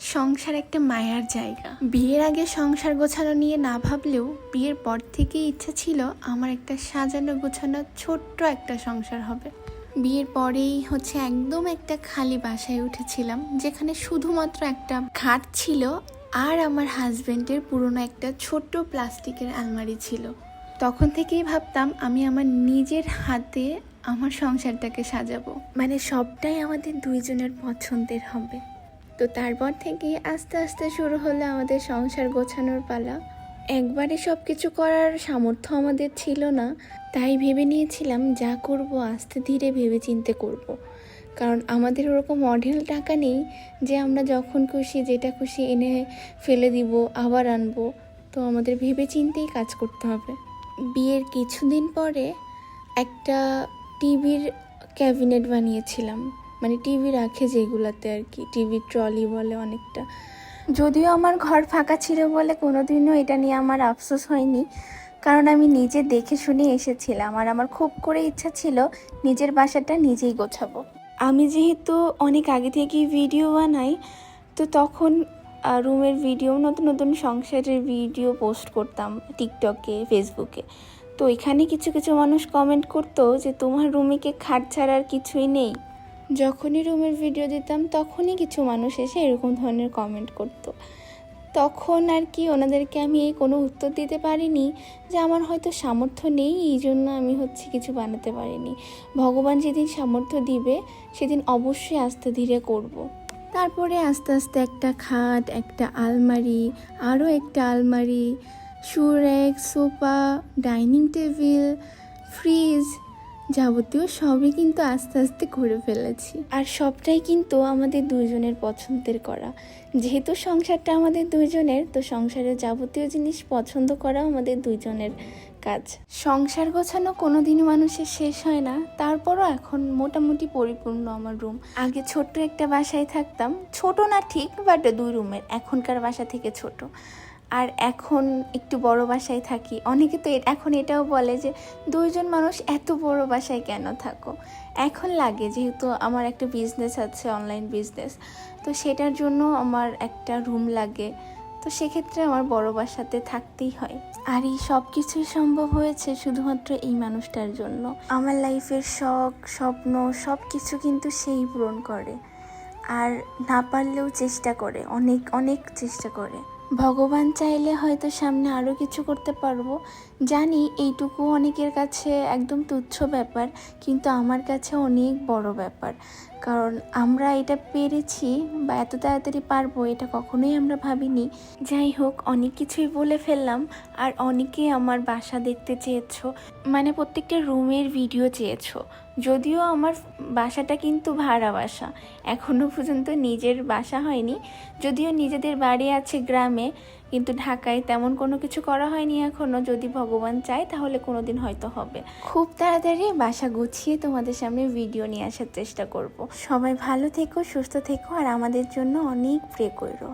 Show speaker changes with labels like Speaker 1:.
Speaker 1: সংসার একটা মায়ার জায়গা। বিয়ের আগে সংসার গোছানো নিয়ে না ভাবলেও বিয়ের পর থেকেই ইচ্ছা ছিল আমার একটা সাজানো গোছানো ছোট্ট একটা সংসার হবে। বিয়ের পরেই একদম একটা খালি বাসায় উঠেছিলাম, যেখানে শুধুমাত্র একটা খাট ছিল আর আমার হাজবেন্ডের পুরনো একটা ছোট্ট প্লাস্টিকের আলমারি ছিল। তখন থেকেই ভাবতাম আমি আমার নিজের হাতে আমার সংসারটাকে সাজাবো, মানে সবটাই আমাদের দুইজনের পছন্দের হবে। তো তারপর থেকে আস্তে আস্তে শুরু হলো আমাদের সংসার গোছানোর পালা। একবারে সব কিছু করার সামর্থ্য আমাদের ছিল না, তাই ভেবে নিয়েছিলাম যা করব আস্তে ধীরে ভেবে চিন্তে করব। কারণ আমাদের ওরকম মডেল টাকা নেই যে আমরা যখন খুশি যেটা খুশি এনে ফেলে দিব আবার আনবো। তো আমাদের ভেবে চিন্তেই কাজ করতে হবে। বিয়ের কিছুদিন পরে একটা টিভির ক্যাবিনেট বানিয়েছিলাম, মানে টিভি রাখে যেগুলাতে আর কি, টিভির ট্রলি বলে অনেকটা। যদিও আমার ঘর ফাঁকা ছিল বলে কোনোদিনও এটা নিয়ে আমার আফসোস হয়নি, কারণ আমি নিজে দেখে শুনে এসেছিলাম আর আমার খুব করে ইচ্ছা ছিল নিজের বাসাটা নিজেই গোছাবো। আমি যেহেতু অনেক আগে থেকেই ভিডিও বানাই, তো তখন রুমের ভিডিও, নতুন নতুন সংসারের ভিডিও পোস্ট করতাম টিকটকে, ফেসবুকে। তো এখানে কিছু কিছু মানুষ কমেন্ট করতো যে তোমার রুমে কি খাট ছাড়া আর কিছুই নেই। যখনই রুমের ভিডিও দিতাম তখনই কিছু মানুষ এসে এরকম ধরনের কমেন্ট করতো। তখন আর কি ওনাদেরকে আমি কোনো উত্তর দিতে পারিনি যে আমার হয়তো সামর্থ্য নেই, এই জন্য আমি কিছু বানাতে পারিনি। ভগবান যেদিন সামর্থ্য দিবে সেদিন অবশ্যই আস্তে ধীরে করব। তারপরে আস্তে আস্তে একটা খাট, একটা আলমারি, আরও একটা আলমারি, শু rack, sofa, dining table, fridge, যাবতীয় সবই কিন্তু আস্তে আস্তে করে ফেলেছি। আর সবটাই কিন্তু আমাদের দুইজনের পছন্দের করা। যেহেতু সংসারটা আমাদের দুইজনের, তো সংসারের যাবতীয় জিনিস পছন্দ করা আমাদের দুইজনের কাজ। সংসার গোছানো কোনোদিনই মানুষের শেষ হয় না, তারপরও এখন মোটামুটি পরিপূর্ণ আমার রুম। আগে ছোট্ট একটা বাসায় থাকতাম, ছোট না ঠিক, বাট 2 রুমের, এখনকার বাসা থেকে ছোট। আর এখন একটু বড় বাসায় থাকি। অনেকে তো এখন এটাও বলে যে 2 জন মানুষ এত বড় বাসায় কেন থাকো। এখন লাগে, যেহেতু আমার একটা বিজনেস আছে, অনলাইন বিজনেস, তো সেটার জন্য আমার একটা রুম লাগে। তো সেক্ষেত্রে আমার বড় বাসাতে থাকতেই হয়। আর এই সব কিছুই সম্ভব হয়েছে শুধুমাত্র এই মানুষটার জন্য। আমার লাইফের শখ, স্বপ্ন সব কিছু কিন্তু সেই পূরণ করে, আর না পারলেও চেষ্টা করে, অনেক অনেক চেষ্টা করে। ভগবান চাইলে হয়তো সামনে আরও কিছু করতে পারবো। জানি এইটুকু অনেকের কাছে একদম তুচ্ছ ব্যাপার, কিন্তু আমার কাছে অনেক বড় ব্যাপার। কারণ আমরা এটা পেরেছি বা এত তাড়াতাড়ি পারবো এটা কখনোই আমরা ভাবিনি। যাই হোক, অনেক কিছুই বলে ফেললাম। আর অনেকেই আমার বাসা দেখতে চেয়েছো, মানে প্রত্যেকটা রুমের ভিডিও চেয়েছো। যদিও আমার বাসাটা কিন্তু ভাড়া বাসা, এখনও পর্যন্ত নিজের বাসা হয়নি। যদিও নিজেদের বাড়ি আছে গ্রামে, কিন্তু ঢাকায় তেমন কোনো কিছু করা হয়নি এখনও। যদি ভগবান চায় তাহলে কোনো দিন হয়তো হবে। খুব তাড়াতাড়ি বাসা গুছিয়ে তোমাদের সামনে ভিডিও নিয়ে আসার চেষ্টা করব। সবাই ভালো থেকো, সুস্থ থেকো, আর আমাদের জন্য অনেক প্রে করো।